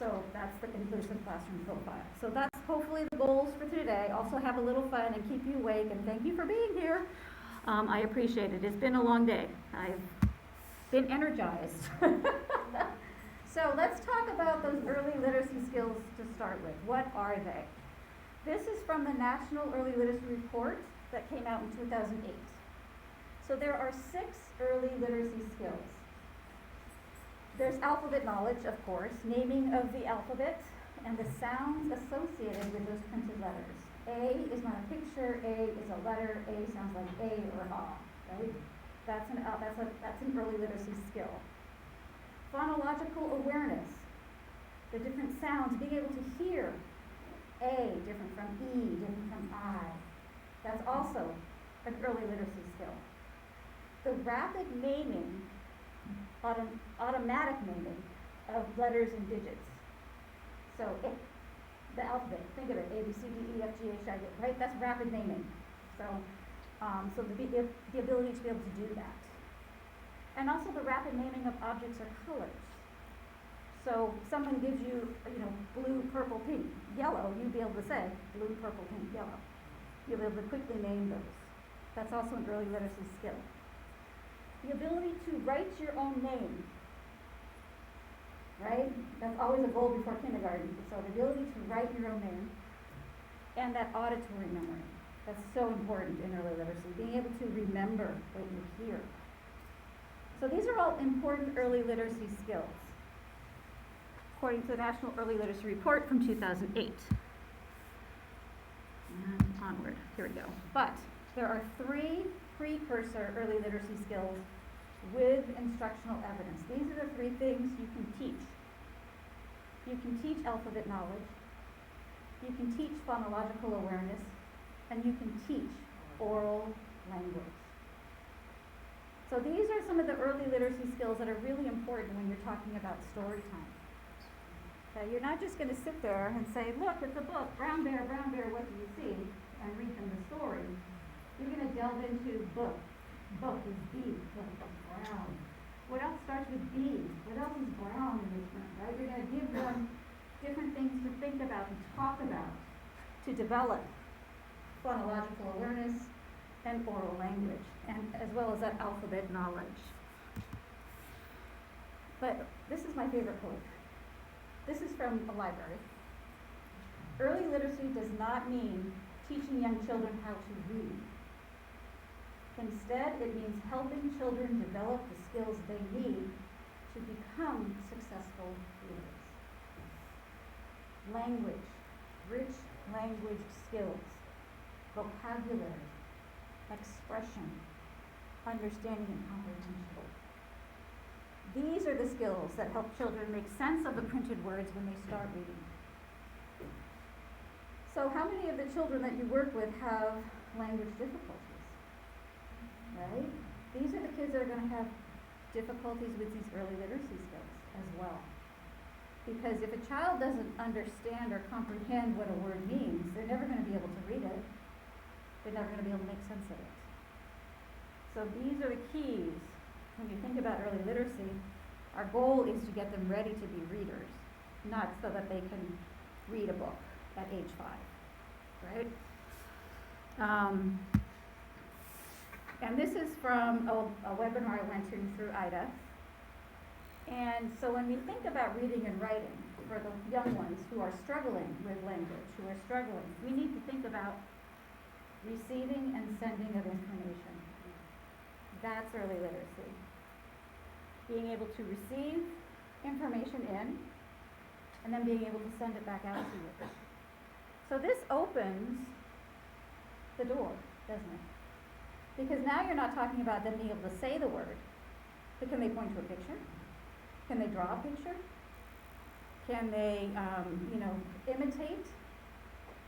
So that's the inclusive classroom profile. So that's hopefully the goals for today. Also have a little fun and keep you awake, and thank you for being here. I appreciate it. It's been a long day. I've been energized. So let's talk about those early literacy skills to start with. What are they? This is from the National Early Literacy Report that came out in 2008. So there are 6 early literacy skills. There's alphabet knowledge, of course, naming of the alphabet and the sounds associated with those printed letters. A is not a picture, A is a letter, A sounds like A or A, right? That's an early literacy skill. Phonological awareness, the different sounds, being able to hear A different from E, different from I. That's also an early literacy skill. The rapid naming, automatic naming of letters and digits. So the alphabet, think of it, A, B, C, D, E, F, G, H, I, J, right? That's rapid naming. So the ability to be able to do that. And also the rapid naming of objects or colors. So someone gives you, blue, purple, pink, yellow, you'd be able to say blue, purple, pink, yellow. You'll be able to quickly name those. That's also an early literacy skill. The ability to write your own name, right? That's always a goal before kindergarten. So the ability to write your own name and that auditory memory. That's so important in early literacy, being able to remember what you hear. So these are all important early literacy skills, according to the National Early Literacy Report from 2008. And onward, here we go. But there are 3 precursor early literacy skills with instructional evidence. These are the 3 things you can teach. You can teach alphabet knowledge, you can teach phonological awareness, and you can teach oral language. So these are some of the early literacy skills that are really important when you're talking about story time. Okay, you're not just going to sit there and say, look, it's a book, brown bear, what do you see? And read them the story. You're going to delve into book. Book is B, book is brown. What else starts with B? What else is brown in this room, right? You're going to give them different things to think about and talk about to develop phonological awareness and oral language, and as well as that alphabet knowledge. But this is my favorite quote. This is from a library. Early literacy does not mean teaching young children how to read. Instead, it means helping children develop the skills they need to become successful readers. Language, rich language skills, vocabulary, expression, understanding and comprehension. These are the skills that help children make sense of the printed words when they start reading. So how many of the children that you work with have language difficulties? Right? These are the kids that are going to have difficulties with these early literacy skills as well. Because if a child doesn't understand or comprehend what a word means, they're never going to be able to read it. They're never going to be able to make sense of it. So these are the keys. When you think about early literacy, our goal is to get them ready to be readers, not so that they can read a book at age 5, right? And this is from a webinar I went to through IDA. And so when we think about reading and writing for the young ones who are struggling with language, we need to think about receiving and sending of information. That's early literacy. Being able to receive information in, and then being able to send it back out to you. So this opens the door, doesn't it? Because now you're not talking about them being able to say the word, but can they point to a picture? Can they draw a picture? Can they, imitate?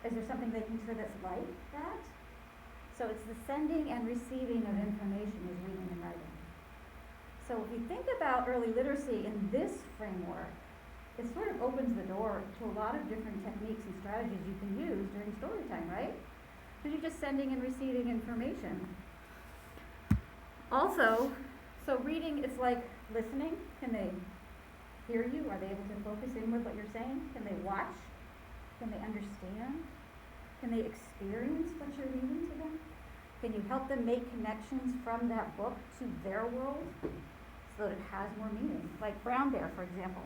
Is there something they can say that's like that? So it's the sending and receiving of information is reading and writing. So if you think about early literacy in this framework, it sort of opens the door to a lot of different techniques and strategies you can use during story time, right? Because you're just sending and receiving information. Also, so reading is like listening. Can they hear you? Are they able to focus in with what you're saying? Can they watch? Can they understand? Can they experience what you're reading to them? Can you help them make connections from that book to their world so that it has more meaning? Like Brown Bear, for example.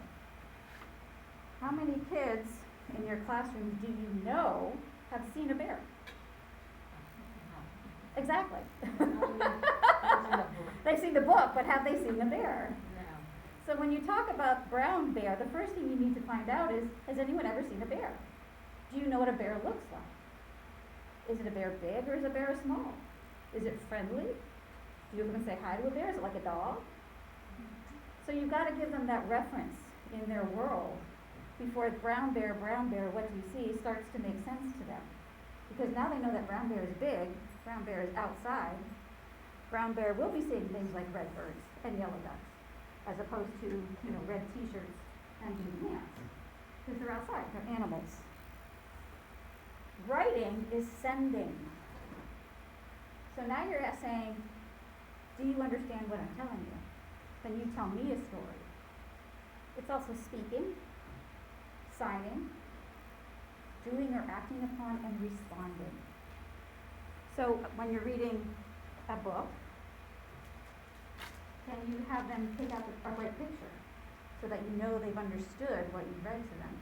How many kids in your classroom do you know have seen a bear? Exactly. They've seen the book, but have they seen a bear? No. So when you talk about brown bear, the first thing you need to find out is, has anyone ever seen a bear? Do you know what a bear looks like? Is it a bear big or is a bear small? Is it friendly? Do you even say hi to a bear? Is it like a dog? So you've got to give them that reference in their world before brown bear, what do you see, starts to make sense to them. Because now they know that brown bear is big, brown bear is outside. Brown bear will be seeing things like red birds and yellow ducks, as opposed to, red t-shirts and blue pants, because they're outside, they're animals. Writing is sending. So now you're saying, do you understand what I'm telling you? Can you tell me a story? It's also speaking, signing, doing or acting upon, and responding. So when you're reading a book, can you have them take out a bright picture so that you know they've understood what you've read to them?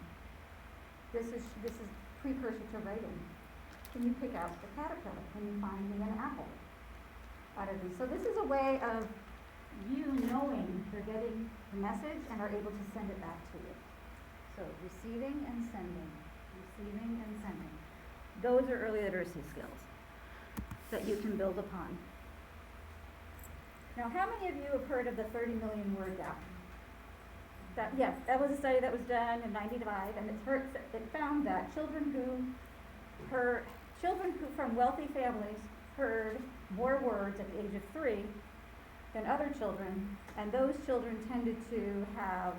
This is precursor to writing. Can you pick out the caterpillar? Can you find me an apple out of these? So this is a way of you knowing they're getting the message and are able to send it back to you. So receiving and sending, receiving and sending. Those are early literacy skills that you can build upon. Now, how many of you have heard of the 30 million word gap? That was a study that was done in '95, and it found that children who from wealthy families heard more words at the age of 3 than other children, and those children tended to have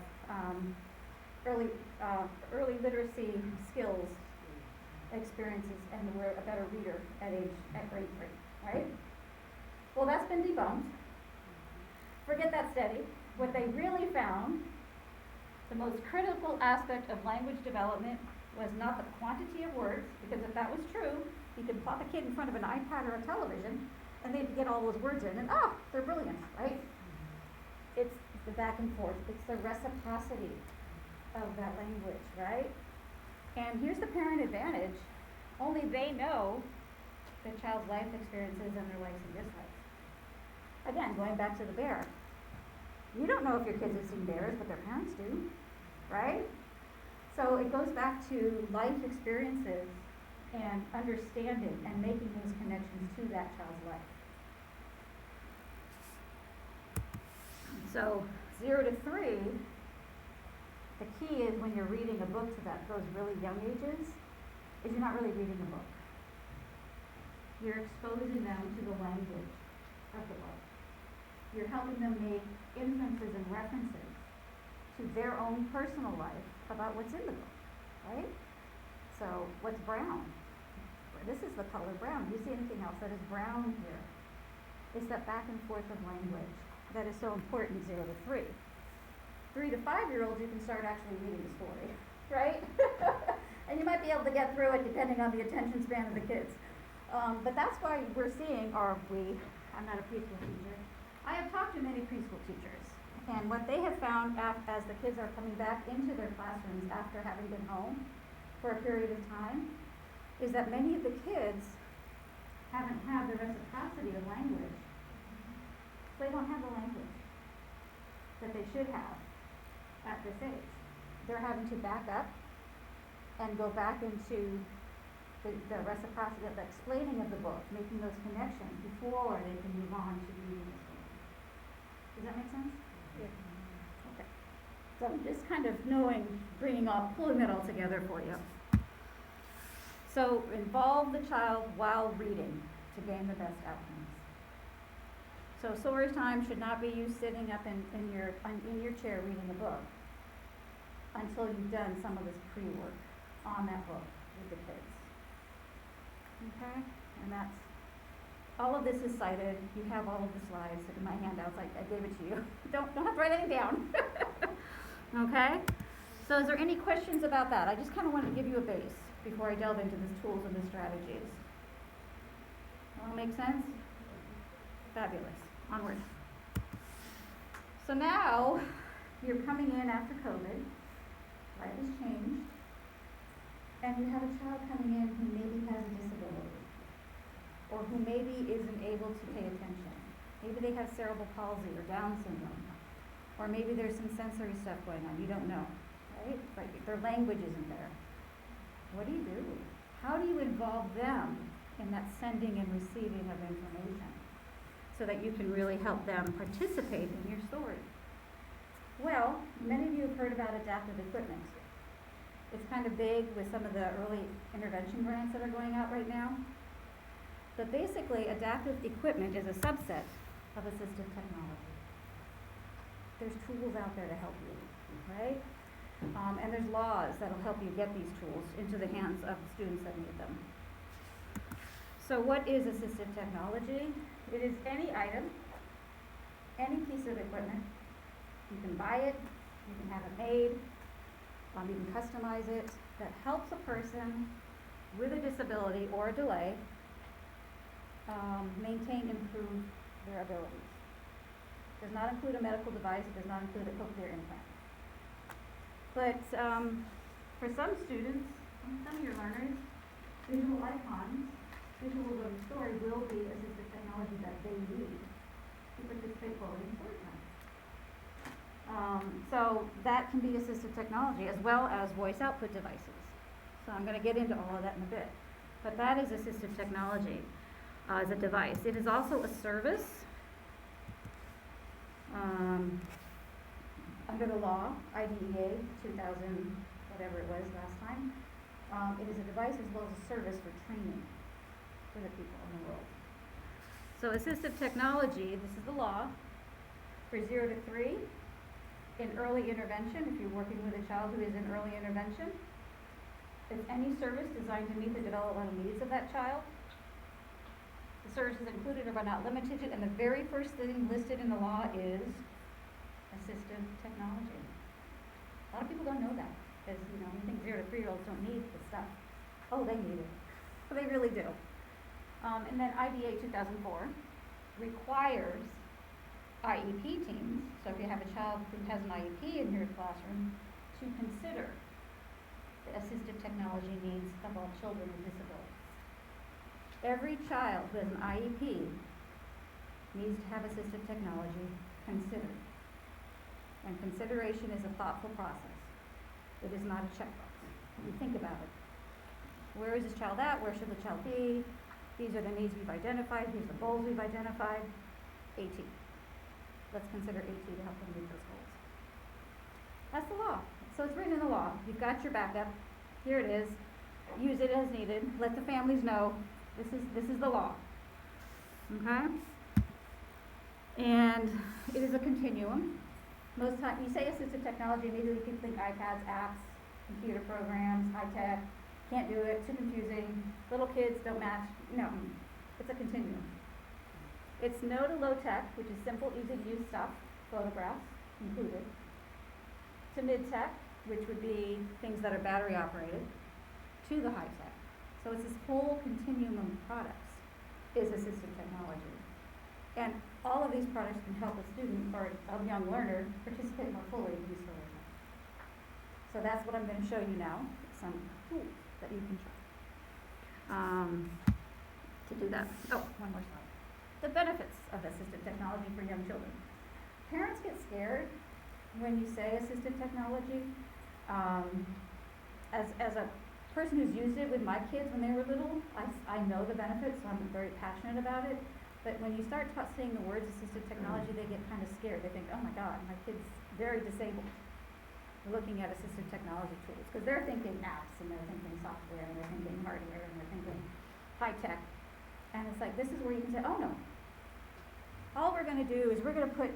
early literacy skills experiences and were a better reader at grade 3, right? Well, that's been debunked. Forget that study. What they really found, the most critical aspect of language development was not the quantity of words, because if that was true, you could plop a kid in front of an iPad or a television, and they'd get all those words in, and they're brilliant, right? It's the back and forth. It's the reciprocity of that language, right? And here's the parent advantage. Only they know the child's life experiences and their likes and dislikes. Again, going back to the bear. You don't know if your kids have seen bears, but their parents do, right? So it goes back to life experiences and understanding and making those connections to that child's life. So 0 to 3, the key is when you're reading a book to those really young ages, is you're not really reading a book. You're exposing them to the language of the book. You're helping them make inferences and references to their own personal life about what's in the book, right? So what's brown? This is the color brown. Do you see anything else that is brown here? It's that back and forth of language that is so important 0 to 3. 3 to 5-year-olds, you can start actually reading the story, right? And you might be able to get through it depending on the attention span of the kids. But that's why we're seeing, I'm not a preschool teacher. I have talked to many preschool teachers, and what they have found as the kids are coming back into their classrooms after having been home for a period of time, is that many of the kids haven't had the reciprocity of language. They don't have the language that they should have at this age. They're having to back up and go back into the reciprocity of the explaining of the book, making those connections before they can move on to reading the story. Does that make sense? Yeah. Okay. So just kind of pulling it all together for you. So involve the child while reading to gain the best outcomes. So Storytime should not be you sitting up in your chair reading a book until you've done some of this pre-work on that book with the kids. Okay? And all of this is cited. You have all of the slides in my handouts. I gave it to you. Don't have to write anything down. Okay? So is there any questions about that? I just kind of want to give you a base before I delve into the tools and the strategies. All make sense? Fabulous. Onward. So now, you're coming in after COVID, life has changed, and you have a child coming in who maybe has a disability, or who maybe isn't able to pay attention. Maybe they have cerebral palsy or Down syndrome, or maybe there's some sensory stuff going on, you don't know, right? Their language isn't there. What do you do? How do you involve them in that sending and receiving of information so that you can really help them participate in your story? Well, many of you have heard about adaptive equipment. It's kind of big with some of the early intervention grants that are going out right now. But basically, adaptive equipment is a subset of assistive technology. There's tools out there to help you, right? And there's laws that'll help you get these tools into the hands of students that need them. So what is assistive technology? It is any item, any piece of equipment. You can buy it, you can have it made, you can customize it, that helps a person with a disability or a delay maintain, improve their abilities. Does not include a medical device, does not include a cochlear implant. But for some students, some of your learners, visual icons, visuals of the story will be assistive technology that they need to participate fully in Storytime. So that can be assistive technology as well as voice output devices. So I'm going to get into all of that in a bit. But that is assistive technology as a device. It is also a service under the law, IDEA 2000, whatever it was last time. It is a device as well as a service for training for the people in the world. So assistive technology, this is the law, for 0 to 3. In early intervention, if you're working with a child who is in early intervention, it's any service designed to meet the developmental needs of that child. The services included are not limited to, and the very first thing listed in the law is assistive technology. A lot of people don't know that, because you think 0 to 3-year-olds don't need this stuff. Oh, they need it. Well, they really do. And then IDA 2004 requires IEP teams, so if you have a child who has an IEP in your classroom, to consider the assistive technology needs of all children with disabilities. Every child who has an IEP needs to have assistive technology considered. And consideration is a thoughtful process. It is not a checkbox. You think about it. Where is this child at? Where should the child be? These are the needs we've identified. These are the goals we've identified. AT. Let's consider AT to help them meet those goals. That's the law. So it's written in the law. You've got your backup. Here it is. Use it as needed. Let the families know this is the law. Okay? And it is a continuum. Most times you say assistive technology, immediately people think iPads, apps, computer programs, high tech. Can't do it. Too confusing. Little kids don't match. No, it's a continuum. It's no to low tech, which is simple, easy to use stuff, photographs included, to mid tech, which would be things that are battery operated, to the high tech. So it's this whole continuum of products is assistive technology. And all of these products can help a student or a young learner participate more fully in these Storytime. So that's what I'm going to show you now, some tools that you can try to do that. Oh, one more slide. The benefits of assistive technology for young children. Parents get scared when you say assistive technology. As a person who's used it with my kids when they were little, I know the benefits, so I'm very passionate about it. But when you start saying the words assistive technology, they get kind of scared. They think, oh my God, my kid's very disabled. They're looking at assistive technology tools because they're thinking apps and they're thinking software and they're thinking hardware and they're thinking high tech. And it's like, this is where you can say, oh no. All we're going to do is we're going to put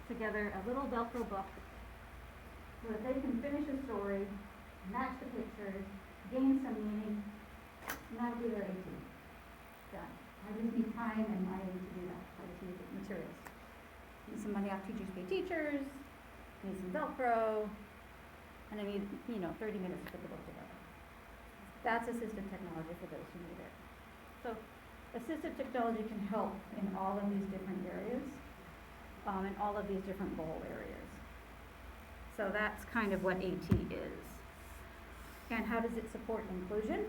together a little Velcro book so that they can finish a story, match the pictures, gain some meaning, and that'll be their AT. Done. I just need time and money to do that. I just need materials. Need some money off Teachers Pay Teachers, need some Velcro, and they need, 30 minutes to put the book together. That's assistive technology for those who need it. So assistive technology can help in all of these different areas, in all of these different goal areas. So that's kind of what AT is. And how does it support inclusion?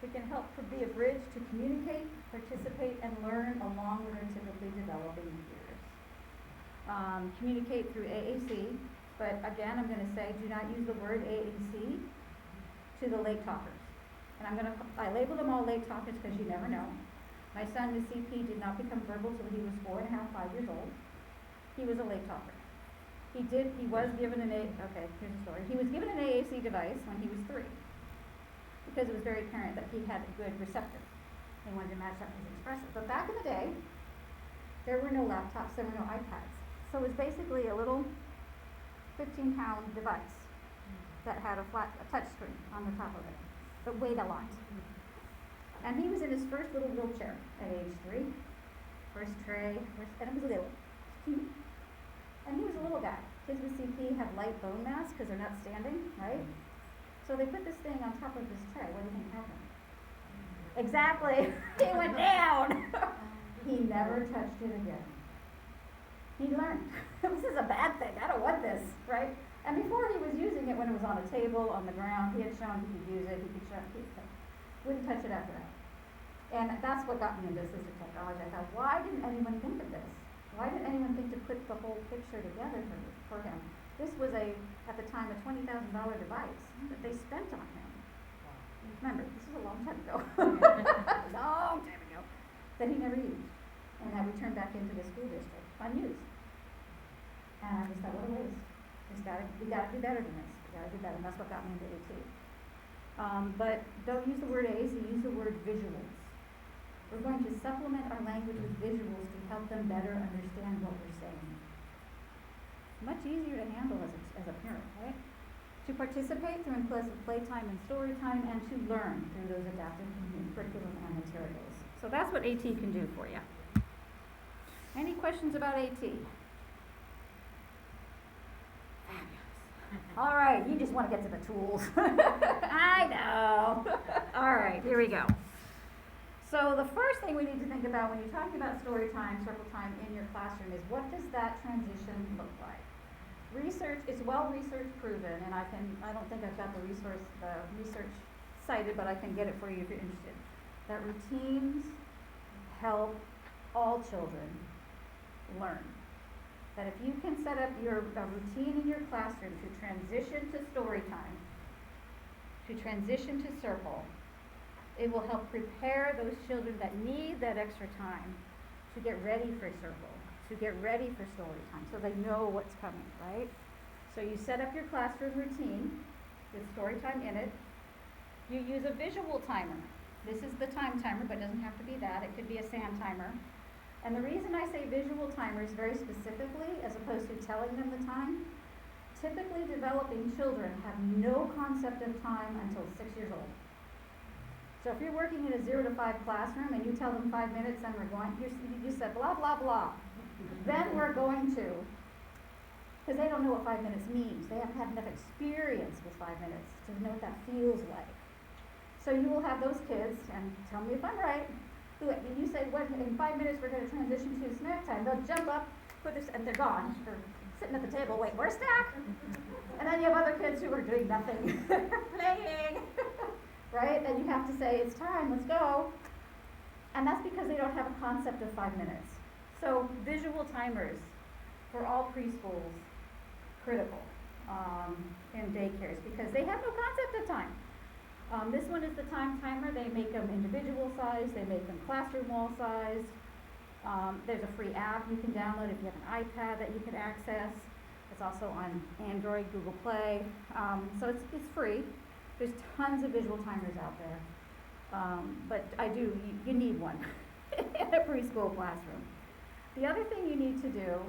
It can help to be a bridge to communicate, participate, and learn along with our typically developing peers. Communicate through AAC, but again, I'm going to say do not use the word AAC to the late talkers. And I labeled them all late talkers because you never know. My son with CP did not become verbal until he was 4 and a half, 5 years old. He was a late talker. He was given here's the story. He was given an AAC device when he was 3. Because it was very apparent that he had a good receptor. They wanted to match up his expressive. But back in the day, there were no laptops, there were no iPads. So it was basically a little 15-pound device that had a touch screen on the top of it, but weighed a lot. And he was in his first little wheelchair at age 3. First tray, and it was little. And he was a little guy. Kids with CP have light bone mass because they're not standing, right? So they put this thing on top of this tray. What do you think happened? Exactly. He went down. He never touched it again. He learned. This is a bad thing. I don't want this, right? And before he was using it when it was on a table, on the ground, he had shown he could use it. He wouldn't touch it after that. And that's what got me into assistive technology. I thought, why didn't anyone think of this? Why didn't anyone think to put the whole picture together for him? This was at the time, a $20,000 device that they spent on him. Remember, this is a long time ago. Long time ago. That he never used. And that we turned back into the school district unused. And I just thought, what a waste. We gotta do better than this. We gotta do better. And that's what got me into AT. But don't use the word A's, use the word visuals. We're going to supplement our language with visuals to help them better understand what we're saying. Much easier to handle as a parent, right? To participate through inclusive playtime and story time, and to learn through those adaptive curriculum and materials. So that's what AT can do for you. Any questions about AT? All right, you just want to get to the tools. I know. All right, here we go. So the first thing we need to think about when you're talking about story time, circle time in your classroom is what does that transition look like? Research is research proven, and I don't think I've got the research cited, but I can get it for you if you're interested. That routines help all children learn. That if you can set up a routine in your classroom to transition to story time, to transition to circle, it will help prepare those children that need that extra time to get ready for circle, to get ready for story time, so they know what's coming, right? So you set up your classroom routine with story time in it. You use a visual timer. This is the time timer, but it doesn't have to be that. It could be a sand timer. And the reason I say visual timers very specifically, as opposed to telling them the time, typically developing children have no concept of time until 6 years old. So if you're working in a 0 to 5 classroom and you tell them 5 minutes and we're going, you said blah, blah, blah. Then we're going to, because they don't know what 5 minutes means. They haven't had enough experience with 5 minutes to know what that feels like. So you will have those kids, and tell me if I'm right, who, when you say, in 5 minutes we're going to transition to snack time, they'll jump up, and they're gone. They're sitting at the table, wait, where's snack? And then you have other kids who are doing nothing. Playing. Right? And you have to say, it's time, let's go. And that's because they don't have a concept of 5 minutes. So visual timers for all preschools, critical in daycares, because they have no concept of time. This one is the time timer. They make them individual size, they make them classroom wall size. There's a free app you can download if you have an iPad that you can access. It's also on Android, Google Play. So it's free. There's tons of visual timers out there. But you need one in a preschool classroom. The other thing you need to do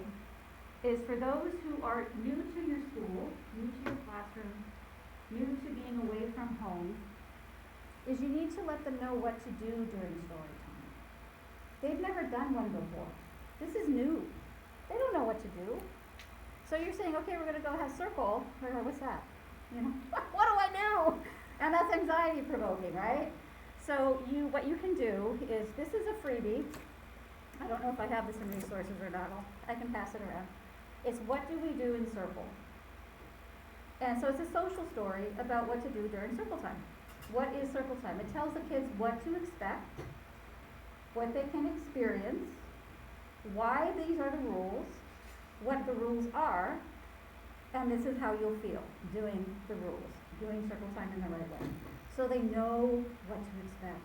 is for those who are new to your school, new to your classroom, new to being away from home, is you need to let them know what to do during story time. They've never done one before. This is new. They don't know what to do. So you're saying, okay, we're gonna go have circle, what's that? You know, what do I do? And that's anxiety provoking, right? So what you can do is, this is a freebie. I don't know if I have this in resources or not, I can pass it around. It's what do we do in circle? And so it's a social story about what to do during circle time. What is circle time? It tells the kids what to expect, what they can experience, why these are the rules, what the rules are, and this is how you'll feel doing the rules, doing circle time in the right way. So they know what to expect,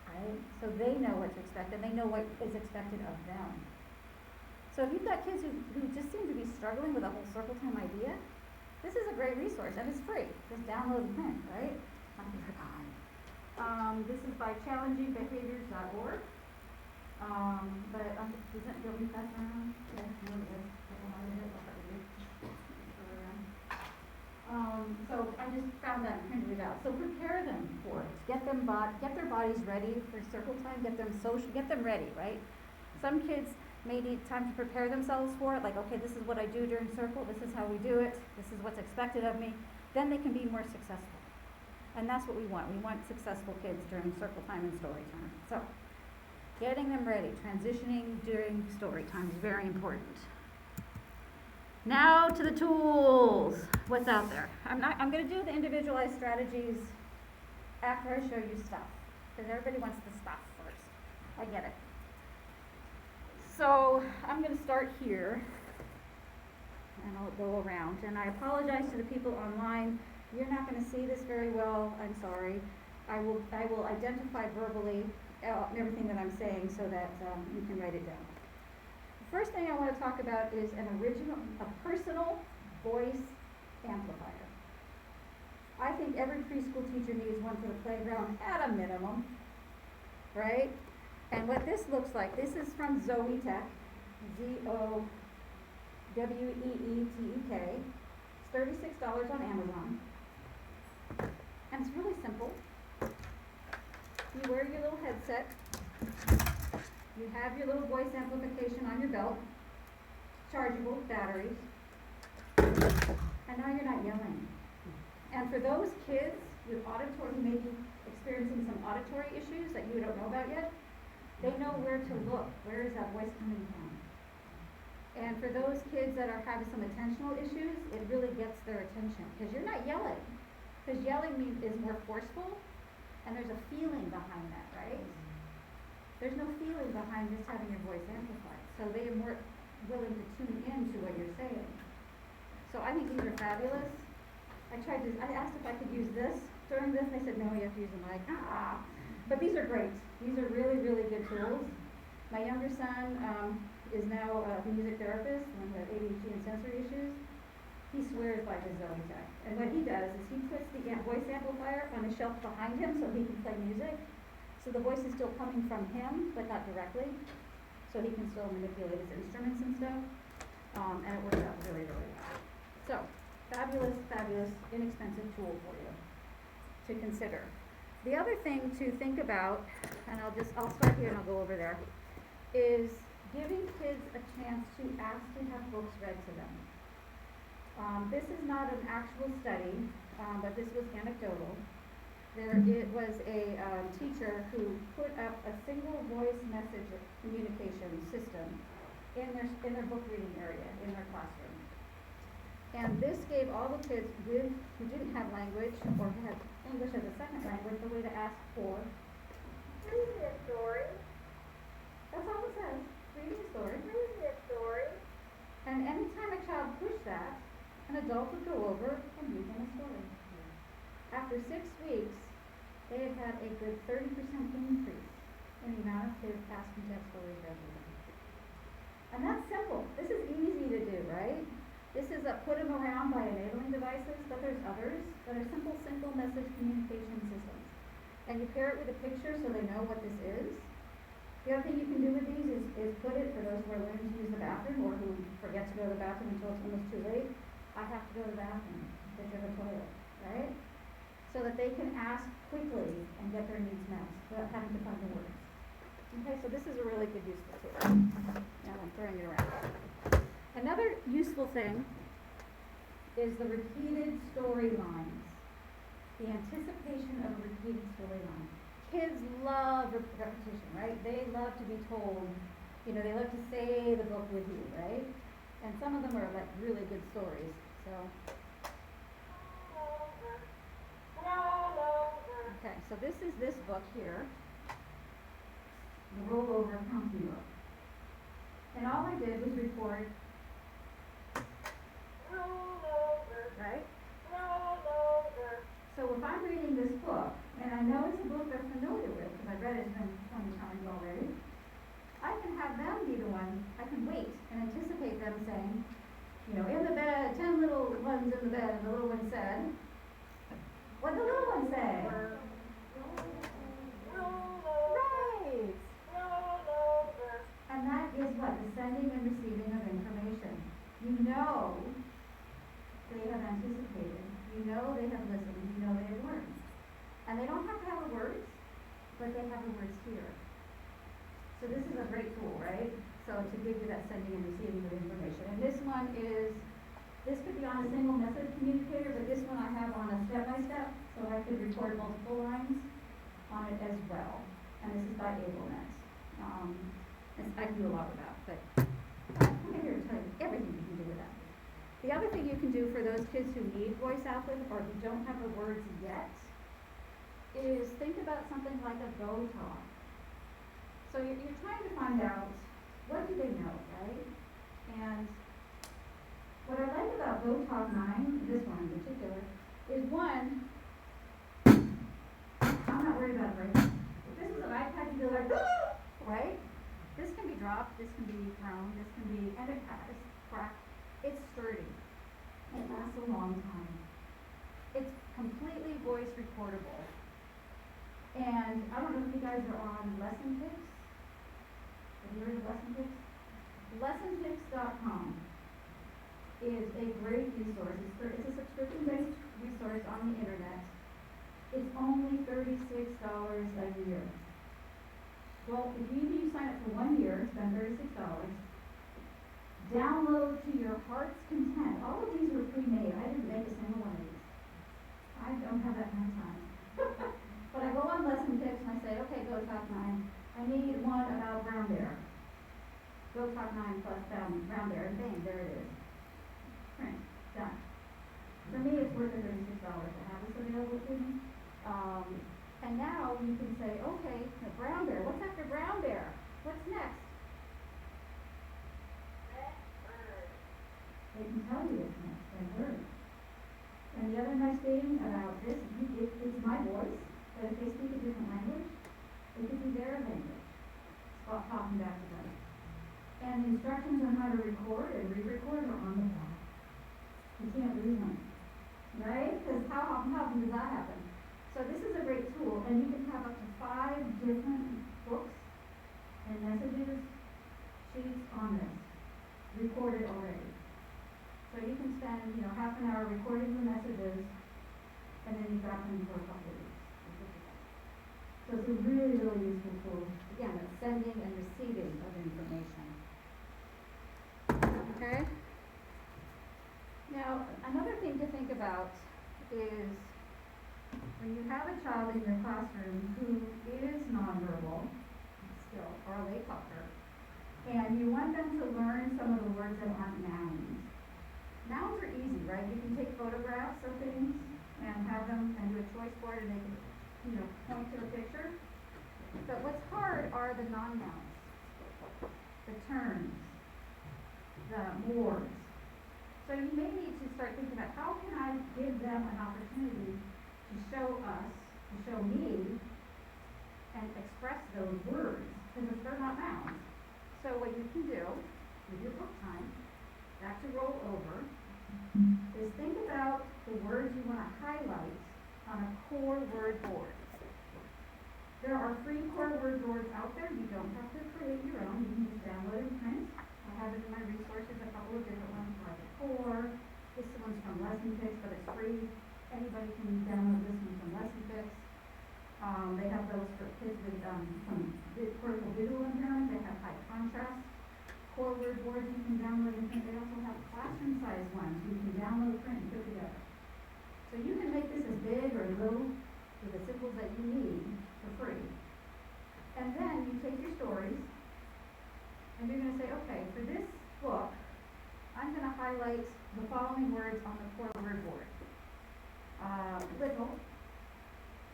right? So they know what to expect, and they know what is expected of them. So if you've got kids who just seem to be struggling with the whole circle time idea, this is a great resource, and it's free. Just download the print, right? This is by challengingbehaviors.org. But doesn't you'll be passed around? So I just found that and printed it out. So prepare them for it. Get their bodies ready for circle time. Get them ready, right? Some kids may need time to prepare themselves for it, like, okay, this is what I do during circle, this is how we do it, this is what's expected of me. Then they can be more successful. And that's what we want. We want successful kids during circle time and story time. So, getting them ready, transitioning during story time is very important. Now to the tools. What's out there? I'm going to do the individualized strategies after I show you stuff, because everybody wants the stuff first. I get it. So I'm going to start here, and I'll go around. And I apologize to the people online. You're not going to see this very well. I'm sorry. I will identify verbally everything that I'm saying so that you can write it down. The first thing I want to talk about is a personal voice amplifier. I think every preschool teacher needs one for the playground at a minimum, right? And what this looks like, this is from Zoe Tech, Zoweetek. It's $36 on Amazon. And it's really simple. You wear your little headset. You have your little voice amplification on your belt. Chargeable batteries. And now you're not yelling. And for those kids with auditory, maybe experiencing some auditory issues that you don't know about yet, they know where to look. Where is that voice coming from? And for those kids that are having some attentional issues, it really gets their attention. Because you're not yelling. Because yelling is more forceful, and there's a feeling behind that, right? There's no feeling behind just having your voice amplified. So they are more willing to tune in to what you're saying. So I think these are fabulous. I asked if I could use this during this, and they said, no, you have to use the mic. But these are great. These are really, really good tools. My younger son is now a music therapist with ADHD and sensory issues. He swears by his Zoweetek. And what he does is he puts the voice amplifier on a shelf behind him so he can play music. So the voice is still coming from him, but not directly. So he can still manipulate his instruments and stuff. And it works out really, really well. So, fabulous, fabulous, inexpensive tool for you to consider. The other thing to think about, and I'll start here and I'll go over there, is giving kids a chance to ask to have books read to them. This is not an actual study, but this was anecdotal. It was a teacher who put up a single voice message communication system in their book reading area in their classroom. And this gave all the kids who didn't have language or had English as a second language a way to ask for read me a story. That's all it says. Read me a story. Read me a story. And anytime a child pushed that, an adult would go over and read them a story. After 6 weeks, they had a good 30% increase in the amount of kids asking to have stories read to them. And that's simple. This is easy to do, right? This is put them around by enabling devices, but there's others that are simple message communication systems. And you pair it with a picture so they know what this is. The other thing you can do with these is put it, for those who are learning to use the bathroom or who forget to go to the bathroom until it's almost too late. I have to go to the bathroom, picture of a toilet, right? So that they can ask quickly and get their needs met without having to find the words. Okay, so this is a really good useful tool. Now I'm throwing it around. Another useful thing is the repeated storylines. The anticipation of a repeated storyline. Kids love repetition, right? They love to be told, they love to say the book with you, right? And some of them are like really good stories, so. Okay, so this is this book here, the Rollover Counting Book. And all I did was record, right? So if I'm reading this book, and I know it's a book they're familiar with, because I've read it 20 times already, I can have them be the one, I can wait and anticipate them saying, in the bed, 10 little ones in the bed, and the little one said, what did the little one say? Right! And that is what? The sending and receiving of information. They have anticipated. They have listened. They have learned. And they don't have to have the words, but they have the words here. So this is a great tool, right? So to give you that sending and receiving of information. And this could be on a single message communicator, but this one I have on a step-by-step, so I could record multiple lines on it as well. And this is by AbleNet. I can do a lot with that, but I'm here to tell you everything you can do with that. The other thing you can do for those kids who need voice output or who don't have the words yet is think about something like a go talk. So you're trying to find out, what do they know, right? And what I like about Go Talk 9, this one in particular, is one, I'm not worried about breaking. If this is an iPad, you go like, right? This can be dropped, this can be thrown, and it has cracked. It's sturdy. It lasts a long time. It's completely voice recordable. And I don't know if you guys are on Lesson Picks. Have you heard of Lesson Picks? LessonPicks.com is a great resource. It's a subscription-based resource on the internet. It's only $36 a year. Well, if you sign up for 1 year, spend $36, download to your heart's content. All of these were pre-made. I didn't make a single one of these. I don't have that kind of time. But I go on Lesson Picks and I say, okay, Go Talk 9. I need one about brown bear. Go Talk 9 plus brown bear, and bang, there it is. Print, done. For me, it's worth the $36 to have this available to me. And now you can say, okay, the brown bear. What's after brown bear? What's next? They can tell you it's next by word. And the other nice thing about this, it's my voice, but if they speak a different language, it could be their language. It's talking back to them. And the instructions on how to record and re-record are on the back. You can't lose them, right? Because how often does that happen? So this is a great tool, and you can have up to 5 different books and messages, sheets on this, recorded already. So you can spend, half an hour recording the messages, and then you drop them for a couple of weeks. So it's a really, really useful tool. Again, it's sending and receiving of information. Okay? Now, another thing to think about is when you have a child in your classroom who is nonverbal still, or a late talker, and you want them to learn some of the words that aren't nouns. Nouns are easy, right? You can take photographs of things and have them and do a choice board and they can, point to a picture. But what's hard are the non-nouns, the terms, the words. So you may need to start thinking about how can I give them an opportunity to show me, and express those words, because they're not nouns. So what you can do with your book time, back to roll over, is think about the words you want to highlight on a core word board. There are free core word boards out there. You don't have to create your own. You can just download and print. I have it in my resources, a couple of different ones, like a core. This one's from Lesson Picks, but it's free. Anybody can download this one from Lesson Picks. They have those for kids with some vertical visual impairment. They have high contrast core word boards you can download and print. They also have classroom size ones you can download, print, and put together. So you can make this as big or little with the symbols that you need for free. And then you take your stories and you're going to say, okay, for this book, I'm going to highlight the following words on the core word board. Little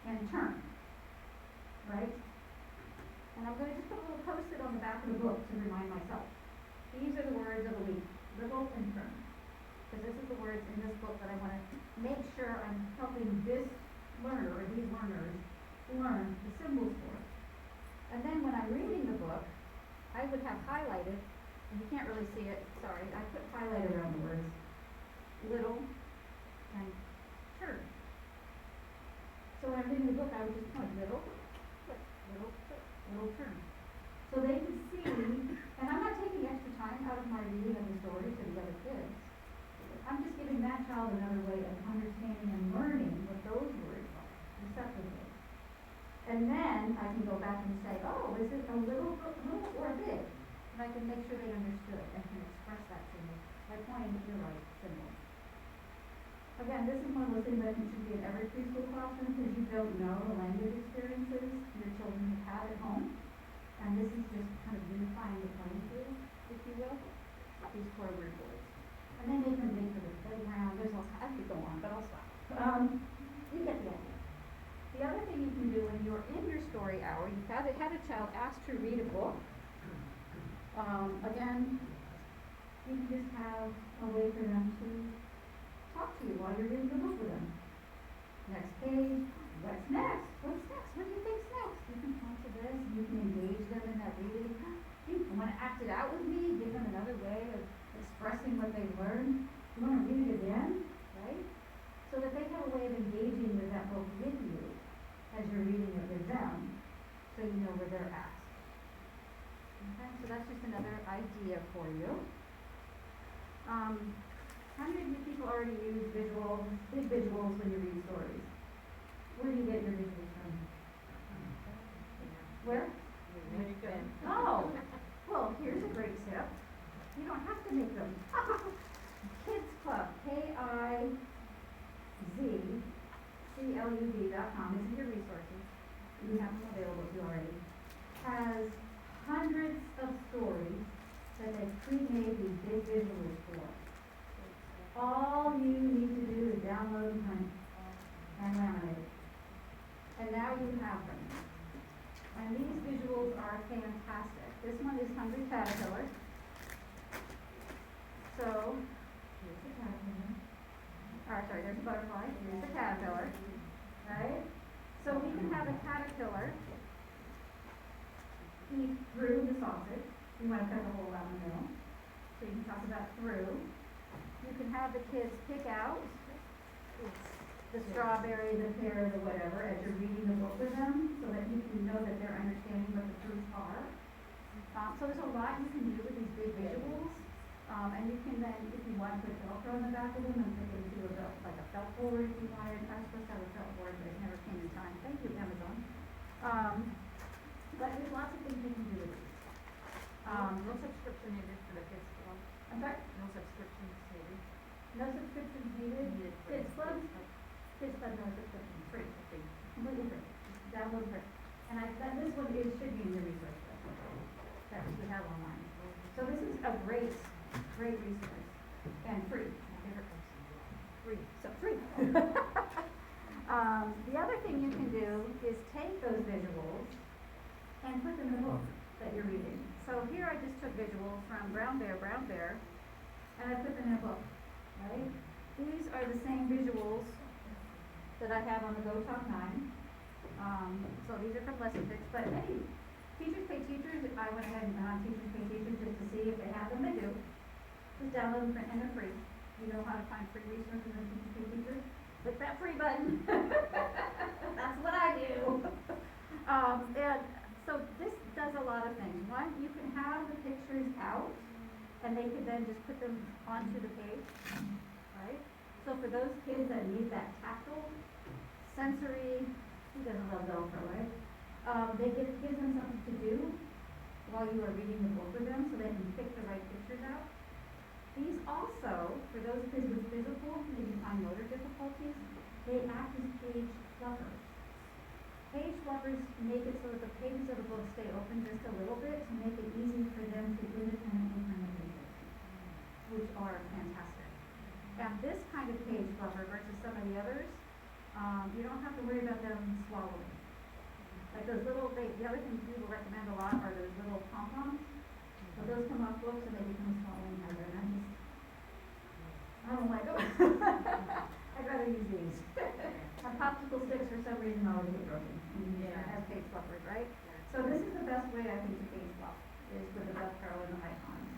and term, right? And I'm going to just put a little post-it on the back of the book to remind myself. These are the words of the week, little and term. Because this is the words in this book that I want to make sure I'm helping this learner or these learners learn the symbols for. And then when I'm reading the book, I would have highlighted, and you can't really see it, sorry, I put highlight around the words little and term. So when I'm reading the book, I would just point little, click, little, click, little term. So they can see, and I'm not taking extra time out of my reading of the story to the other kids. I'm just giving that child another way of understanding and learning what those words are, receptively. And then I can go back and say, oh, is it a little or big? And I can make sure they understood and can express that to me by pointing to the right symbol. Again, this is one of those things that should be in every preschool classroom because you don't know the language experiences your children have had at home. And this is just kind of unifying the playing field, if you will, these core word boards. And then they can make for the playground. There's all I could go on, but I'll stop. You get the idea. The other thing you can do when you're in your story hour, you've had a child asked to read a book. Again, you can just have a way for them to talk to you while you're reading the book with them. Next page, what's next? What's next? What do you think's next? You can point to this, you can engage them in that reading. You want to act it out with me, give them another way of expressing what they learned. You want to read it again, right? So that they have a way of engaging with that book with you as you're reading it with them, so you know where they're at. Okay, so that's just another idea for you. How many of you people already use visuals, big visuals when you read stories? Where do you get your visuals from? Where? Oh, well, here's a great tip. You don't have to make them. Kids Club, KIZCLUB.com. This is your resources. You have them available to you already. Has hundreds of stories that they've pre-made these big visuals for. All you need to do is download and print and laminate it. And now you have them. And these visuals are fantastic. This one is Hungry Caterpillar. So, here's the caterpillar. Sorry, there's a butterfly. Here's the caterpillar. Right? So we can have a caterpillar eat through the sausage. You want to cut the hole out in the middle. So you can talk about through. You can have the kids pick out the strawberry, the pear, the whatever, as you're reading the book with them, so that you can know that they're understanding what the fruits are. So there's a lot you can do with these big visuals. And you can then, if you want, put Velcro on the back of them and put them into a belt, like a felt board if you wanted. I was supposed to have a felt board, but it never came in time. Thank you, Amazon. But there's lots of things you can do with these. No subscription needed for the kids club. I'm sorry? No subscriptions needed. No subscriptions needed. Kids Club? Kids Club, no subscription. Free. Completely free. Download free. And this one should be in your resource book that we have online. So this is a great resource. And free. My favorite place. Free. So free. The other thing you can do is take those visuals and put them in the book that you're reading. So here I just took visuals from Brown Bear, and I put them in a book, right? These are the same visuals that I have on the Go Talk 9. So these are from Lesson Fix, but hey, Teachers Pay Teachers, I went ahead and went on Teachers Pay Teachers just to see if they have them. They do. Just download them, and they're free. You know how to find free resources on Teachers Pay Teachers? Click that free button. That's what I do. And so this does a lot of things. One, you can have the pictures out, and they could then just put them onto the page, right? So for those kids that need that tactile, sensory, who doesn't love Velcro, right? Gives them something to do while you are reading the book with them so they can pick the right pictures out. These also, for those kids with physical, maybe fine motor difficulties, they act as page fluffers. Page fluffers make it so that the pages of the book stay open just a little bit to make it easy for them to independently turn the pages, which are fantastic. And this kind of page fluffer versus some of the others, you don't have to worry about them swallowing. Like those little, the other thing people recommend a lot are those little pom-poms. But those come off books and they become a swallowing hazard. And I don't like them. I'd rather use these. And popsicle sticks for some reason always get broken. As page fluffers, right? So this is the best way I think to page fluff, is with the Velcro and the icons.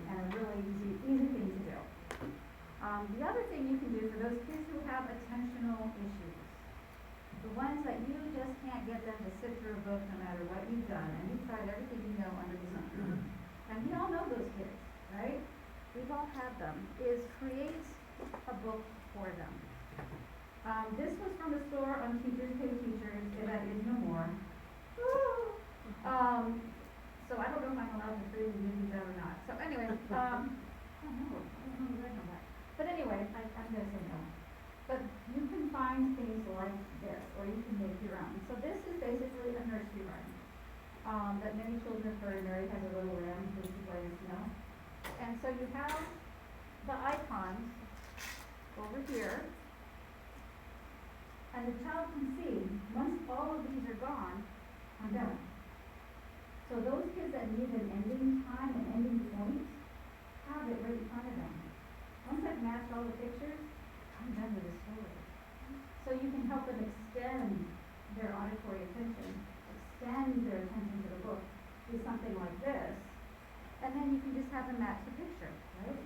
And a really easy thing to do. The other thing you can do for those kids who have attentional issues, the ones that you just can't get them to sit through a book no matter what you've done, and you've tried everything you know under the sun. And we all know those kids, right? We've all had them, is create a book for them. This was from the store on Teachers Pay Teachers, and that is no more. So I don't know if I'm allowed to freely use that or not. So anyway, I don't know where I'm at. But anyway, I'm gonna say no. But you can find things like this, or you can make your own. So this is basically a nursery rhyme that many children have heard. Mary has a little lamb, which is why you know. And so you have the icons over here, and the child can see, once all of these are gone, I'm done. So those kids that need an ending time, an ending point, have it right in front of them. Once I've matched all the pictures, I'm done with the story. So you can help them extend their auditory attention, extend their attention to the book with something like this, and then you can just have them match the picture, right?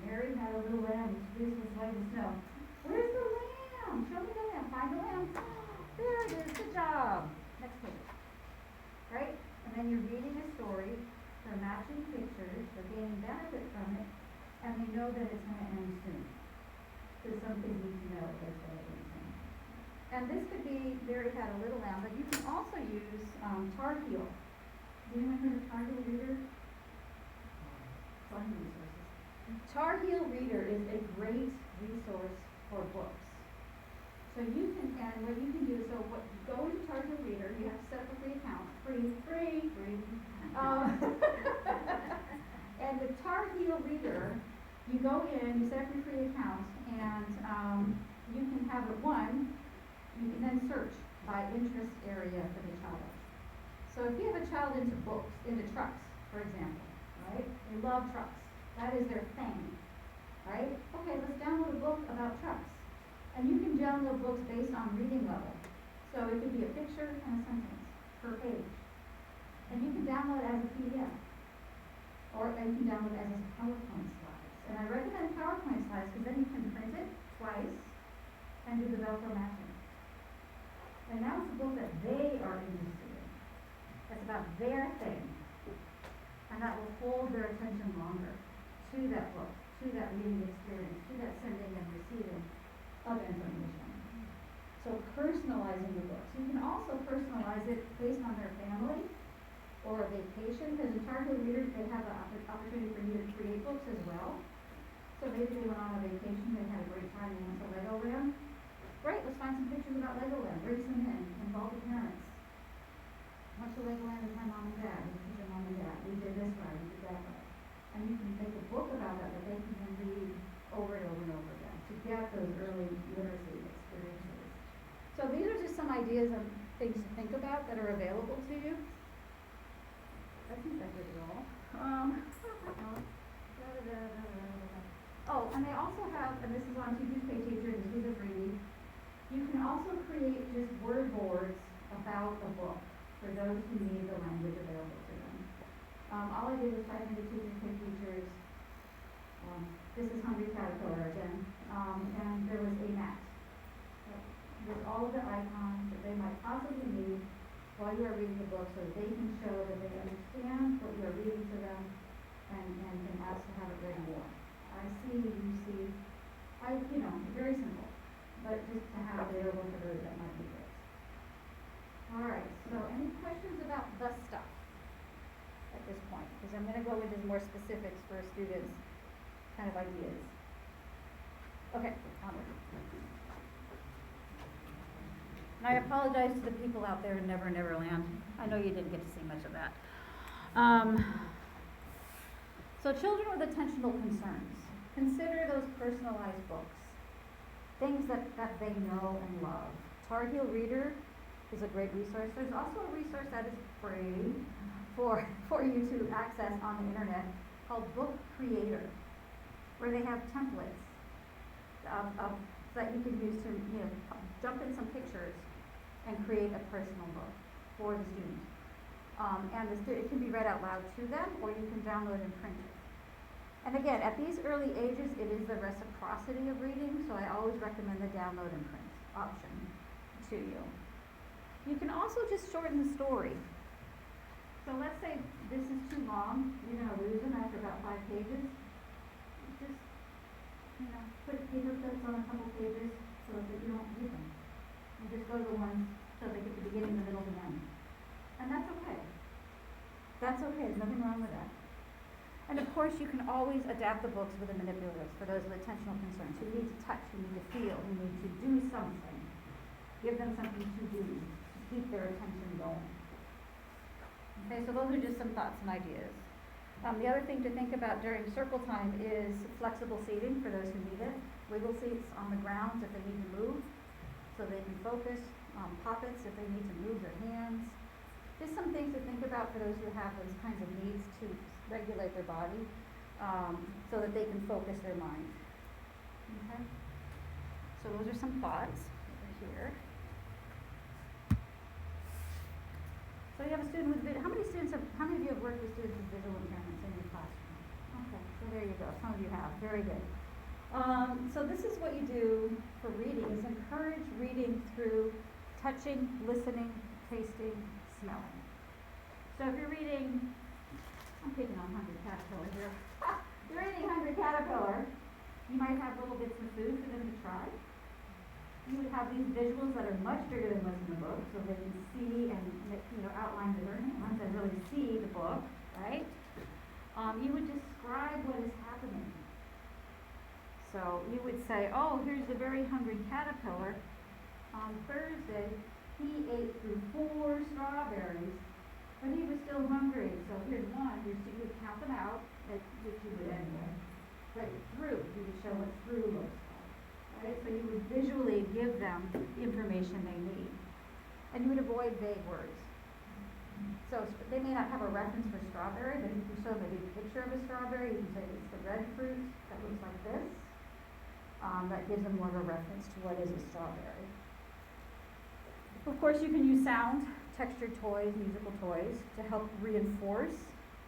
Mary had a little lamb, this was white as snow. Where's the lamb? Show me the lamb. Find the lamb. There it is. Good job. Next page. Right? And then you're reading a story, they're matching pictures, they're gaining benefit from it, and they know that it's going to end soon. Because some kids need to know that it's going to end soon. And this could be, Mary had a little lamb, but you can also use Tar Heel. Has anyone heard of Tar Heel Reader? Fun resources. Tar Heel Reader is a great resource for books. So you can, and what you can do, so what, go into Tar Heel Reader, you have to set up a free account, free. And the Tar Heel Reader, you go in, you set up your free account, and you can have it you can then search by interest area for the child. So if you have a child into books, into trucks, for example, right? They love trucks. That is their thing, right? Okay, let's download a book about trucks. And you can download books based on reading level. So it could be a picture and a sentence per page. And you can download it as a PDF. Or you can download it as a PowerPoint slides. And I recommend PowerPoint slides because then you can print it twice and do the Velcro matching. And now it's a book that they are interested in. That's about their thing. And that will hold their attention longer to that book, to that reading experience, to that sending and receiving of information. So personalizing the books. You can also personalize it based on their family or a vacation, because in Tar Heel Reader they have an opportunity for you to create books as well. So maybe they went on a vacation, they had a great time, they went to Legoland. Great, let's find some pictures about Legoland, bring some in, involve the parents. Went to Legoland with my mom and dad, with your mom and dad. We did this way, we did that way. And you can make a book about that they can then read over and over and over again to get those early literacy experiences. So these are just some ideas of things to think about that are available to you. I think that did it all. Oh, and they also have, and this is on Teachers Pay Teachers, this is a freebie. You can also create just word boards about a book for those who need the language available to them. All I did was type into Teachers Pay Teachers. This is Hungry Caterpillar again, and there was a map with all of the icons that they might possibly need while you are reading the book, so that they can show that they understand what you are reading to them and can ask to have it read more. I see, you see, very simple, but just to have available for those that might be great. All right, so any questions about the stuff? this point, because I'm gonna go into more specifics for students, kind of ideas. Okay, onward. And I apologize to the people out there in Never Never Land. I know you didn't get to see much of that. So children with attentional concerns, consider those personalized books, things that they know and love. Tar Heel Reader is a great resource. There's also a resource that is free for you to access on the internet called Book Creator, where they have templates that you can use to jump in some pictures and create a personal book for the student. And it can be read out loud to them, or you can download and print it. And again, at these early ages, it is the reciprocity of reading, so I always recommend the download and print option to you. You can also just shorten the story. So let's say this is too long, you're going to lose them after about 5 pages. Just, put paper clips on a couple pages so that you don't lose them. And just go to the ones so they get the beginning, the middle, and the end. And that's okay. That's okay, there's nothing wrong with that. And of course, you can always adapt the books with the manipulatives for those with attentional concerns who need to touch, who need to feel, who need to do something. Give them something to do to keep their attention going. Okay, so those are just some thoughts and ideas. The other thing to think about during circle time is flexible seating for those who need it. Wiggle seats on the grounds if they need to move, so they can focus. Poppets if they need to move their hands. Just some things to think about for those who have those kinds of needs to regulate their body, so that they can focus their mind. Okay? So those are some thoughts over here. So you have a student with how many of you have worked with students with visual impairments in your classroom? Okay, so there you go. Some of you have. Very good. So this is what you do for reading, is encourage reading through touching, listening, tasting, smelling. So if you're reading, I'm picking on Hungry Caterpillar here. You're reading Hungry Caterpillar, you might have little bits of food for them to try. You would have these visuals that are much bigger than what's in the book, so they can see and outline the learning, ones that really see the book, right? You would describe what is happening. So you would say, oh, here's the very hungry caterpillar. On Thursday, he ate through 4 strawberries, but he was still hungry. So here's 1, here's 2, you would count them out, which you would anyway. But through, you would show what through looks like. Right? So you would visually give them the information they need. And you would avoid vague words. So they may not have a reference for strawberry, but if you show them a picture of a strawberry, you can say it's the red fruit that looks like this. That gives them more of a reference to what is a strawberry. Of course, you can use sound, textured toys, musical toys to help reinforce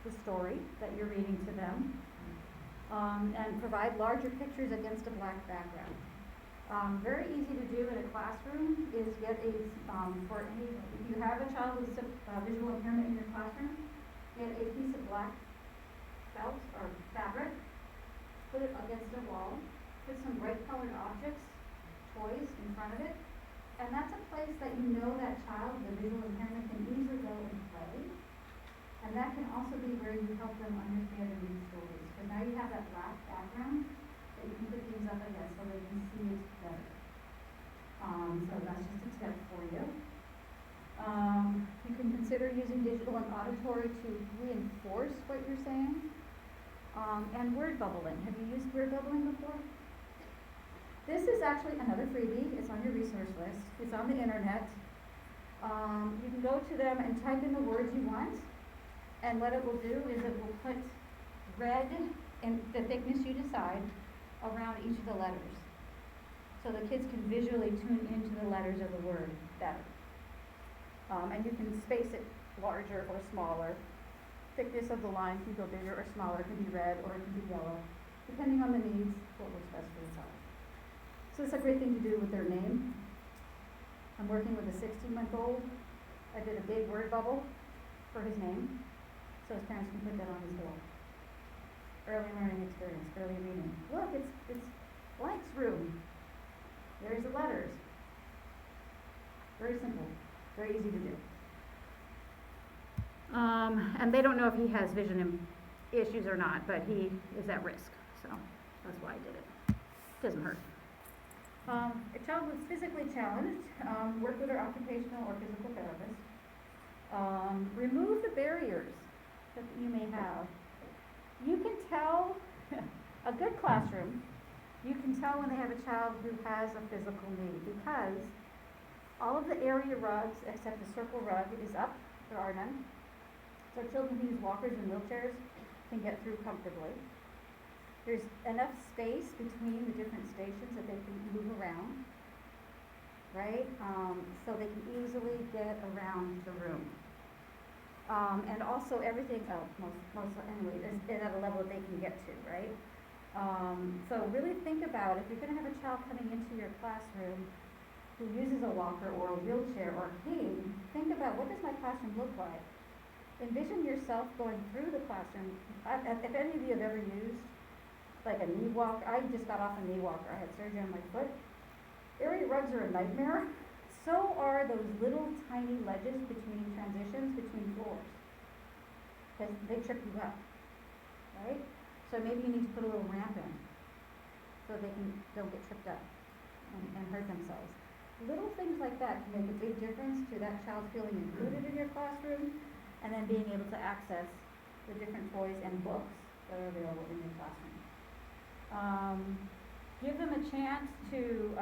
the story that you're reading to them, and provide larger pictures against a black background. Very easy to do in a classroom is get if you have a child with visual impairment in your classroom, get a piece of black felt or fabric, put it against a wall, put some bright colored objects, toys in front of it, and that's a place that you know that child with a visual impairment can easily go and play. And that can also be where you help them understand and read stories. Because now you have that black background that you can put things up against so they can see it better. So that's just a tip for you. You can consider using digital and auditory to reinforce what you're saying. And word bubbling. Have you used word bubbling before? This is actually another freebie. It's on your resource list. It's on the internet. You can go to them and type in the words you want. And what it will do is it will put red in the thickness you decide around each of the letters. So the kids can visually tune into the letters of the word better. And you can space it larger or smaller. Thickness of the line can go bigger or smaller. It can be red or it can be yellow, depending on the needs, what works best for the child. So it's a great thing to do with their name. I'm working with a 16-month-old. I did a big word bubble for his name, so his parents can put that on his door. Early learning experience, early reading. Look, it's blank's room. There's the letters. Very simple, very easy to do. And they don't know if he has vision issues or not, but he is at risk, so that's why I did it. Doesn't hurt. A child who's physically challenged, work with an occupational or physical therapist. Remove the barriers that you may have. You can tell a good classroom, you can tell when they have a child who has a physical need because all of the area rugs, except the circle rug, is up. There are none. So children who use walkers and wheelchairs can get through comfortably. There's enough space between the different stations that they can move around, right? So they can easily get around the room. And also everything, anyway, is at a level that they can get to, right? So really think about if you're gonna have a child coming into your classroom who uses a walker or a wheelchair or a cane, think about what does my classroom look like? Envision yourself going through the classroom. If any of you have ever used like a knee walk, I just got off a knee walker. I had surgery on my foot. Area rugs are a nightmare. So are those little tiny ledges between transitions between floors. Because they trip you up, right? So maybe you need to put a little ramp in so they don't get tripped up and hurt themselves. Little things like that can make a big difference to that child feeling included in your classroom and then being able to access the different toys and books that are available in your classroom. Give them a chance to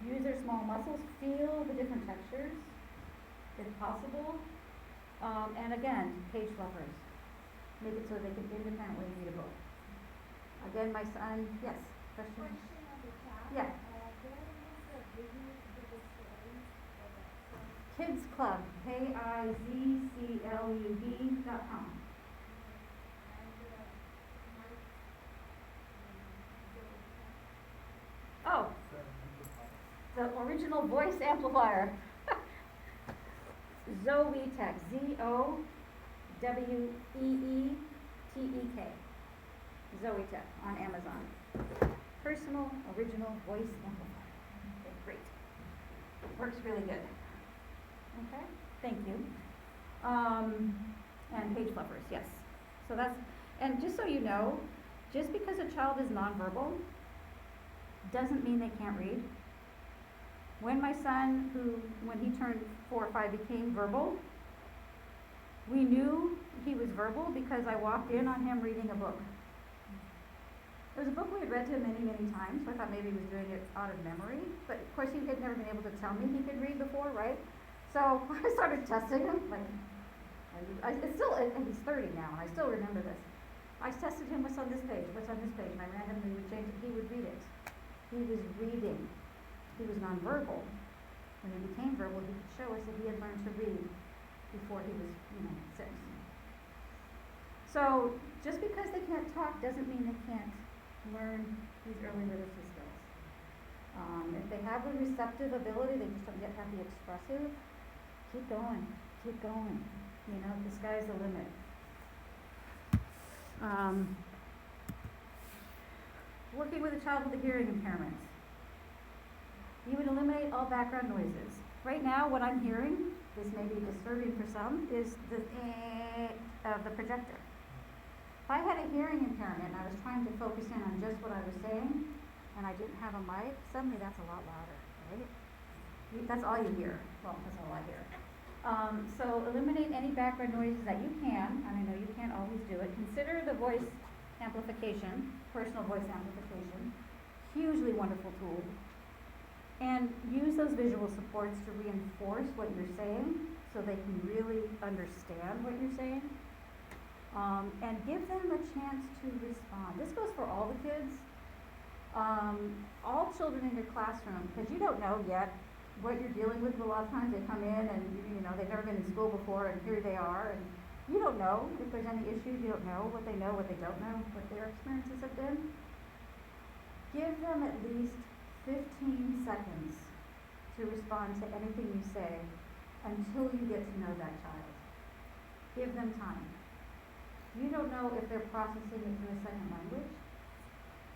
use their small muscles, feel the different textures, if possible. And again, page fluffers. Make it so they can independently read a book. Again, my son, yes, question? Question on the chat. Yeah. Where is the video to the stories for the Kids Club, KIZCLUB.com. Oh, the original voice amplifier. Zoetek, ZOWEETEK. Zoetek on Amazon. Personal original voice amplifier. Okay, great. Works really good. Okay, thank you. And page fluffers, yes. So that's, and just so you know, just because a child is nonverbal doesn't mean they can't read. When my son, when he turned 4 or 5, became verbal, we knew he was verbal because I walked in on him reading a book. It was a book we had read to him many, many times, so I thought maybe he was doing it out of memory. But of course he had never been able to tell me he could read before, right? So I started testing him, and he's 30 now, and I still remember this. I tested him, what's on this page, and I randomly would change it, he would read it. He was reading. He was nonverbal. When he became verbal, he could show us that he had learned to read before he was, 6. So just because they can't talk doesn't mean they can't learn these early literacy skills. If they have the receptive ability, they just don't yet have the expressive, keep going. The sky's the limit. Working with a child with a hearing impairment. You would eliminate all background noises. Right now, what I'm hearing, this may be disturbing for some, is the of the projector. If I had a hearing impairment and I was trying to focus in on just what I was saying, and I didn't have a mic, suddenly that's a lot louder, right? That's all you hear. Well, that's all I hear. So eliminate any background noises that you can, and I know you can't always do it. Consider the voice amplification, personal voice amplification, hugely wonderful tool. And use those visual supports to reinforce what you're saying so they can really understand what you're saying. And give them a chance to respond. This goes for all the kids. All children in your classroom, because you don't know yet what you're dealing with. A lot of times they come in and they've never been in school before, and here they are, and you don't know if there's any issues. You don't know, what they don't know, what their experiences have been. Give them at least 15 seconds to respond to anything you say until you get to know that child. Give them time. You don't know if they're processing it through a second language.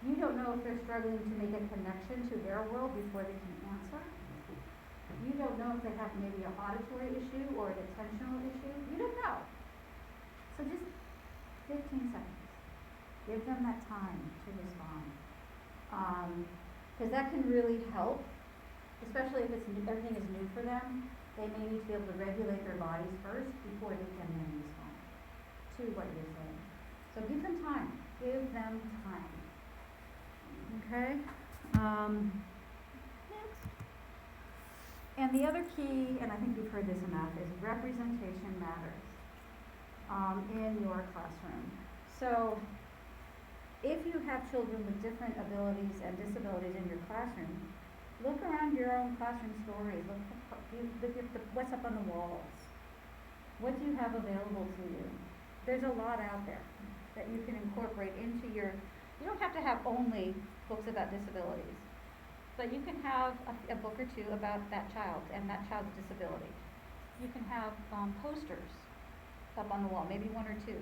You don't know if they're struggling to make a connection to their world before they can answer. You don't know if they have maybe an auditory issue or an attentional issue. You don't know. So just 15 seconds. Give them that time to respond. Because that can really help, especially if everything is new for them. They may need to be able to regulate their bodies first before they can then respond to what you're saying. So give them time. Give them time. Okay? Next. And the other key, and I think you've heard this enough, is representation matters in your classroom. So if you have children with different abilities and disabilities in your classroom, look around your own classroom stories. Look at what's up on the walls. What do you have available to you? There's a lot out there that you can incorporate into your, you don't have to have only books about disabilities, but you can have a book or two about that child and that child's disability. You can have posters up on the wall, maybe one or two,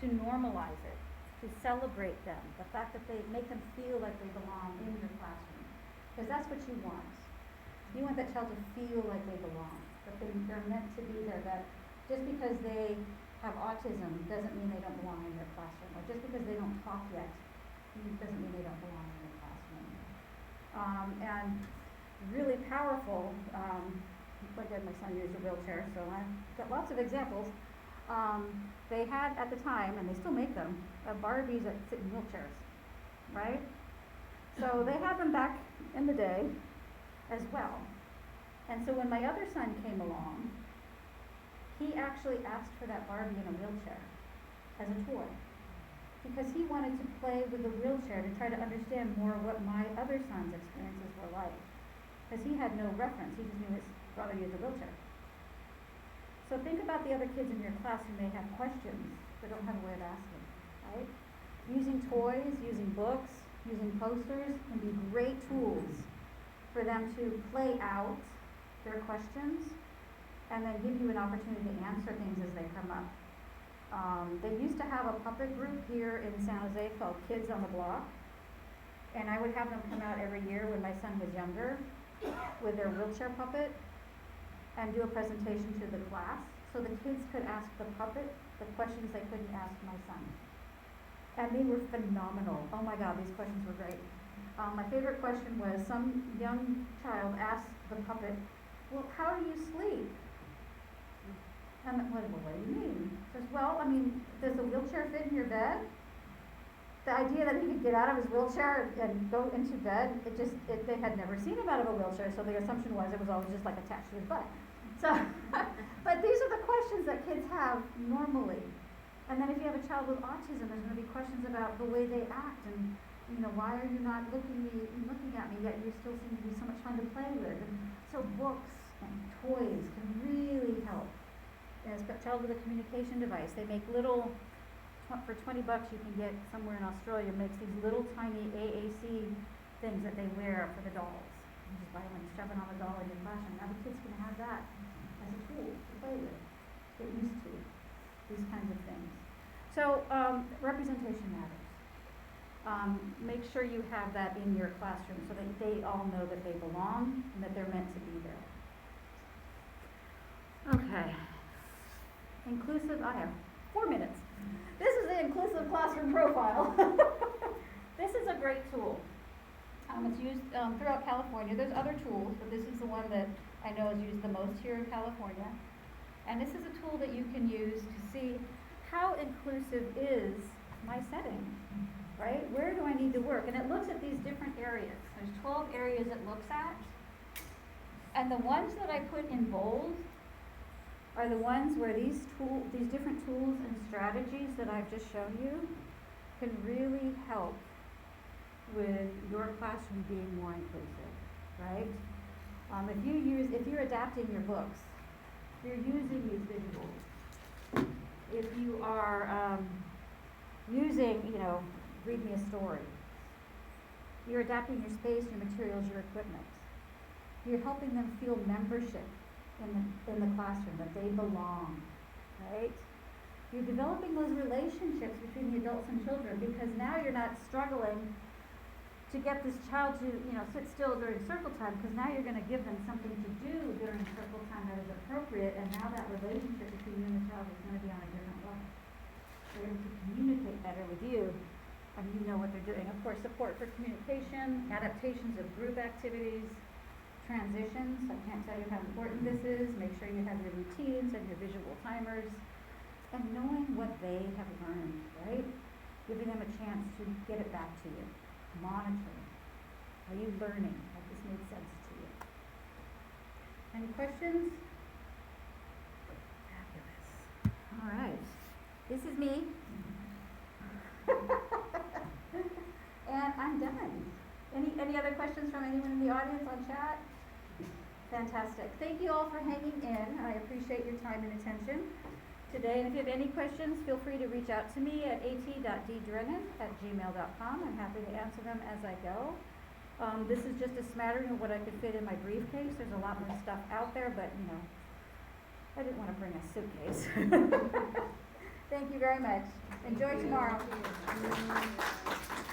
to normalize it, to celebrate them, the fact that they make them feel like they belong in your classroom. Because that's what you want. You want that child to feel like they belong, that they're meant to be there, that just because they have autism doesn't mean they don't belong in your classroom, or just because they don't talk yet doesn't mean they don't belong in your classroom. And really powerful, again, my son used a wheelchair, so I've got lots of examples. They had at the time, and they still make them, Barbies that sit in wheelchairs, right? So they had them back in the day as well. And so when my other son came along, he actually asked for that Barbie in a wheelchair as a toy, because he wanted to play with the wheelchair to try to understand more what my other son's experiences were like, because he had no reference. He just knew his brother used a wheelchair. So think about the other kids in your class who may have questions but don't have a way of asking, right? Using toys, using books, using posters can be great tools for them to play out their questions and then give you an opportunity to answer things as they come up. They used to have a puppet group here in San Jose called Kids on the Block, and I would have them come out every year when my son was younger with their wheelchair puppet and do a presentation to the class so the kids could ask the puppet the questions they couldn't ask my son. And they were phenomenal. Oh my God, these questions were great. My favorite question was some young child asked the puppet, well, how do you sleep? And well, what do you mean? He says, well, I mean, does the wheelchair fit in your bed? The idea that he could get out of his wheelchair and go into bed, they had never seen him out of a wheelchair, so the assumption was it was always just like attached to his butt. So, but these are the questions that kids have normally. And then if you have a child with autism, there's going to be questions about the way they act and, you know, why are you not looking at me, yet you still seem to be so much fun to play with. And so books and toys can really help. As a child with a communication device, they make little, for $20 you can get somewhere in Australia, makes these little tiny AAC things that they wear for the dolls. You just buy them and shove it on the doll in your classroom. Now the kids can have that as a tool to play with, get used to these kinds of things. So representation matters. Make sure you have that in your classroom so that they all know that they belong and that they're meant to be there. Okay. Inclusive, I have 4 minutes. This is the inclusive classroom profile. This is a great tool. It's used throughout California. There's other tools, but this is the one that I know is used the most here in California. And this is a tool that you can use to see how inclusive is my setting, right? Where do I need to work? And it looks at these different areas. There's 12 areas it looks at. And the ones that I put in bold are the ones where these different tools and strategies that I've just shown you can really help with your classroom being more inclusive, right? If you're adapting your books, you're using these visuals. If you are using, read me a story, you're adapting your space, your materials, your equipment. You're helping them feel membership in the classroom, that they belong, right? You're developing those relationships between the adults and children, because now you're not struggling to get this child to, sit still during circle time, because now you're going to give them something to do during circle time that is appropriate, and now that relationship between you and the child is going to be on a different level. they're able to communicate better with you, and you know what they're doing. Of course, support for communication, adaptations of group activities, transitions. I can't tell you how important this is. Make sure you have your routines and your visual timers, and knowing what they have learned, right? Giving them a chance to get it back to you. Monitoring. Are you learning? Has this made sense to you? Any questions? Fabulous. All right. This is me. And I'm done. Any other questions from anyone in the audience on chat? Fantastic. Thank you all for hanging in. I appreciate your time and attention today. And if you have any questions, feel free to reach out to me at at.ddrennan@gmail.com. I'm happy to answer them as I go. This is just a smattering of what I could fit in my briefcase. There's a lot more stuff out there, but you know, I didn't want to bring a suitcase. Thank you very much. Enjoy tomorrow.